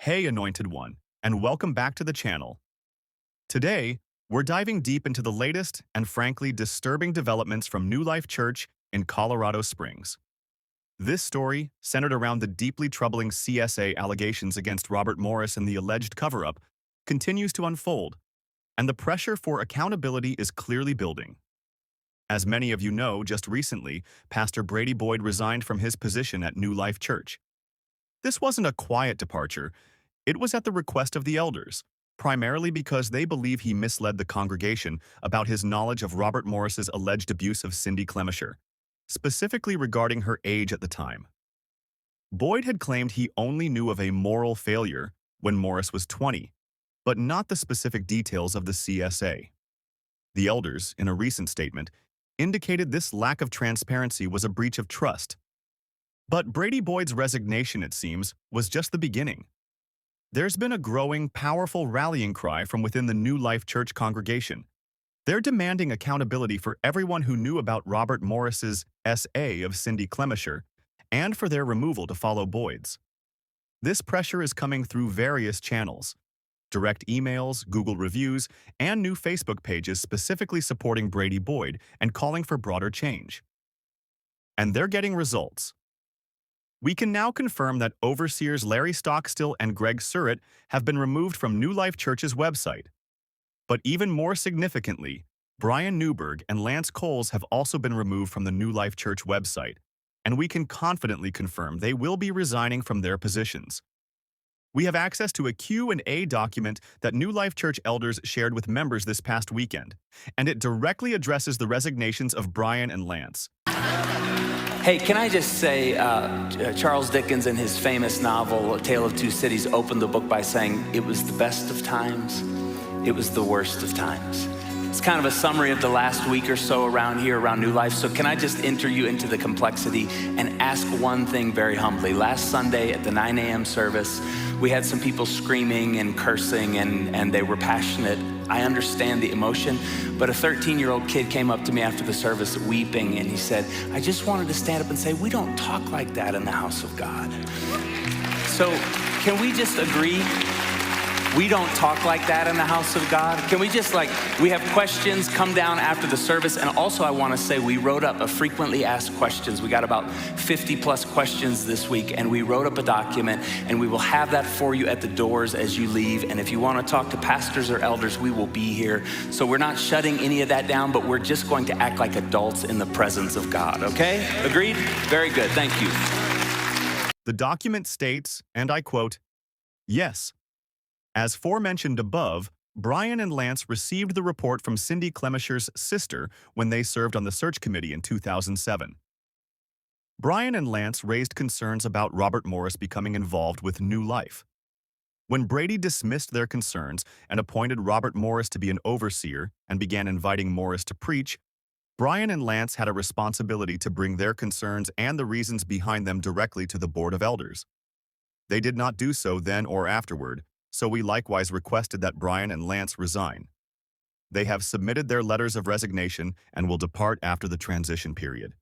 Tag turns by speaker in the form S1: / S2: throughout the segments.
S1: Hey, Anointed One, and welcome back to the channel. Today, we're diving deep into the latest and frankly disturbing developments from New Life Church in Colorado Springs. This story, centered around the deeply troubling CSA allegations against Robert Morris and the alleged cover-up, continues to unfold, and the pressure for accountability is clearly building. As many of you know, just recently, Pastor Brady Boyd resigned from his position at New Life Church. This wasn't a quiet departure. It was at the request of the elders, primarily because they believe he misled the congregation about his knowledge of Robert Morris's alleged abuse of Cindy Clemisher, specifically regarding her age at the time. Boyd had claimed he only knew of a moral failure when Morris was 20, but not the specific details of the CSA. The elders, in a recent statement, indicated this lack of transparency was a breach of trust. But Brady Boyd's resignation, it seems, was just the beginning. There's been a growing, powerful rallying cry from within the New Life Church congregation. They're demanding accountability for everyone who knew about Robert Morris's SA of Cindy Clemisher and for their removal to follow Boyd's. This pressure is coming through various channels: direct emails, Google reviews, and new Facebook pages specifically supporting Brady Boyd and calling for broader change. And they're getting results. We can now confirm that overseers Larry Stockstill and Greg Surratt have been removed from New Life Church's website. But even more significantly, Brian Newberg and Lance Coles have also been removed from the New Life Church website, and we can confidently confirm they will be resigning from their positions. We have access to a Q&A document that New Life Church elders shared with members this past weekend, and it directly addresses the resignations of Brian and Lance.
S2: Hey, can I just say, Charles Dickens in his famous novel, A Tale of Two Cities, opened the book by saying, it was the best of times, it was the worst of times. It's kind of a summary of the last week or so around here, around New Life. So can I just enter you into the complexity and ask one thing very humbly? Last Sunday at the 9 a.m. service, we had some people screaming and cursing, and they were passionate. I understand the emotion, but a 13-year-old kid came up to me after the service weeping, and he said, I just wanted to stand up and say, we don't talk like that in the house of God. So can we just agree? We don't talk like that in the house of God. Can we just we have questions, come down after the service. And also I want to say we wrote up a frequently asked questions. We got about 50 plus questions this week, and we wrote up a document, and we will have that for you at the doors as you leave. And if you want to talk to pastors or elders, we will be here. So we're not shutting any of that down, but we're just going to act like adults in the presence of God, okay? Agreed? Very good, thank you.
S1: The document states, and I quote, "Yes. As forementioned above, Brian and Lance received the report from Cindy Clemisher's sister when they served on the search committee in 2007. Brian and Lance raised concerns about Robert Morris becoming involved with New Life. When Brady dismissed their concerns and appointed Robert Morris to be an overseer and began inviting Morris to preach, Brian and Lance had a responsibility to bring their concerns and the reasons behind them directly to the Board of Elders. They did not do so then or afterward, so we likewise requested that Brian and Lance resign. They have submitted their letters of resignation and will depart after the transition period.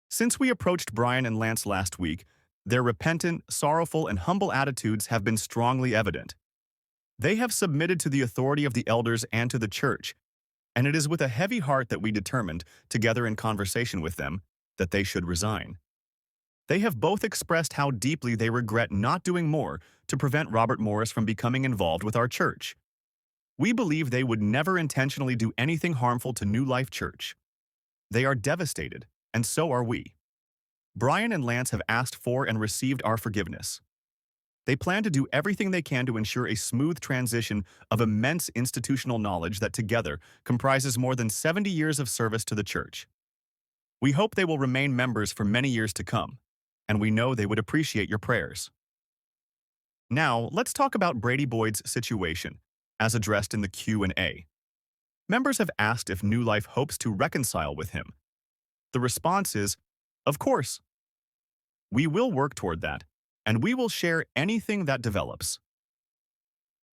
S1: Since we approached Brian and Lance last week, their repentant, sorrowful, and humble attitudes have been strongly evident. They have submitted to the authority of the elders and to the church, and it is with a heavy heart that we determined, together in conversation with them, that they should resign. They have both expressed how deeply they regret not doing more to prevent Robert Morris from becoming involved with our church. We believe they would never intentionally do anything harmful to New Life Church. They are devastated, and so are we. Brian and Lance have asked for and received our forgiveness. They plan to do everything they can to ensure a smooth transition of immense institutional knowledge that together comprises more than 70 years of service to the church. We hope they will remain members for many years to come, and we know they would appreciate your prayers. Now, let's talk about Brady Boyd's situation, as addressed in the Q&A. Members have asked if New Life hopes to reconcile with him. The response is, of course. We will work toward that, and we will share anything that develops.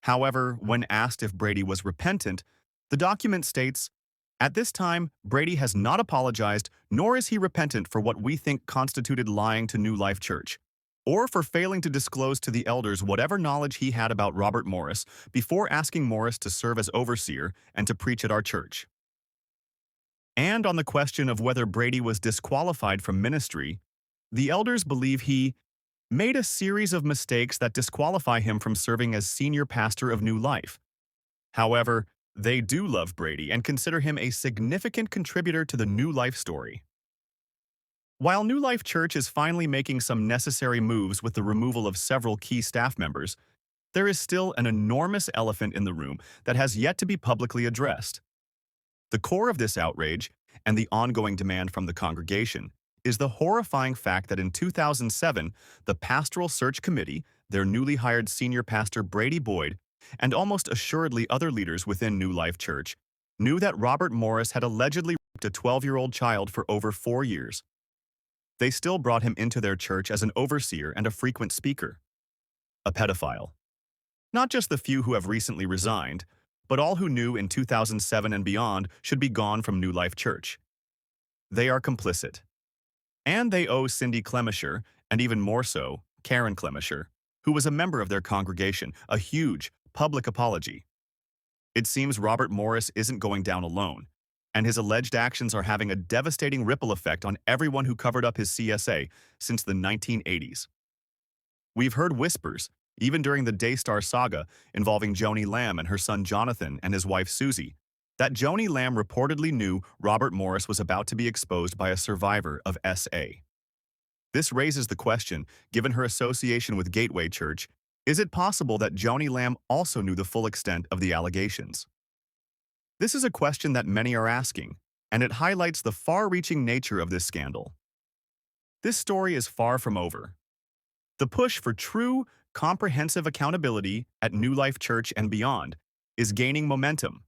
S1: However, when asked if Brady was repentant, the document states, at this time, Brady has not apologized, nor is he repentant for what we think constituted lying to New Life Church. or for failing to disclose to the elders whatever knowledge he had about Robert Morris before asking Morris to serve as overseer and to preach at our church. And on the question of whether Brady was disqualified from ministry, the elders believe he made a series of mistakes that disqualify him from serving as senior pastor of New Life. However, they do love Brady and consider him a significant contributor to the New Life story. While New Life Church is finally making some necessary moves with the removal of several key staff members, there is still an enormous elephant in the room that has yet to be publicly addressed. The core of this outrage, and the ongoing demand from the congregation, is the horrifying fact that in 2007, the Pastoral Search Committee, their newly hired senior pastor Brady Boyd, and almost assuredly other leaders within New Life Church, knew that Robert Morris had allegedly raped a 12-year-old child for over 4 years. They still brought him into their church as an overseer and a frequent speaker. A pedophile. Not just the few who have recently resigned, but all who knew in 2007 and beyond should be gone from New Life Church. They are complicit. And they owe Cindy Clemisher, and even more so, Karen Clemisher, who was a member of their congregation, a huge public apology. It seems Robert Morris isn't going down alone, and his alleged actions are having a devastating ripple effect on everyone who covered up his CSA since the 1980s. We've heard whispers, even during the Daystar saga involving Joni Lamb and her son Jonathan and his wife Susie, that Joni Lamb reportedly knew Robert Morris was about to be exposed by a survivor of SA. This raises the question, given her association with Gateway Church, is it possible that Joni Lamb also knew the full extent of the allegations? This is a question that many are asking, and it highlights the far-reaching nature of this scandal. This story is far from over. The push for true, comprehensive accountability at New Life Church and beyond is gaining momentum.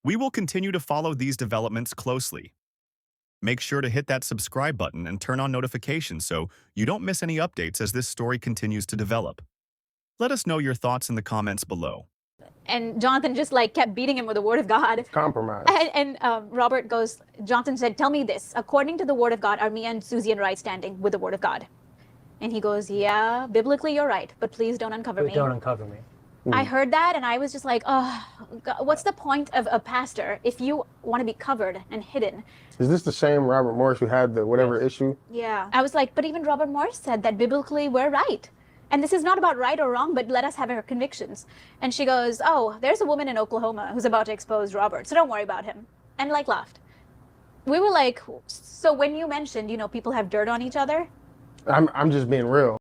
S1: We will continue to follow these developments closely. Make sure to hit that subscribe button and turn on notifications so you don't miss any updates as this story continues to develop. Let us know your thoughts in the comments below.
S3: And Jonathan just like kept beating him with the word of God.
S4: Compromise.
S3: And Robert goes, Jonathan said, tell me this, according to the word of God, are me and Susie in right standing with the word of God? And he goes, yeah, biblically you're right, but please don't uncover me.
S5: Don't uncover me.
S3: I heard that and I was just like, oh, God, what's the point of a pastor if you want to be covered and hidden?
S4: Is this the same Robert Morris who had the whatever issue?
S3: Yeah. I was like, but even Robert Morris said that biblically we're right. And this is not about right or wrong, but let us have our convictions. And she goes, oh, there's a woman in Oklahoma who's about to expose Robert, so don't worry about him. And like laughed. We were like, so when you mentioned, people have dirt on each other.
S4: I'm just being real.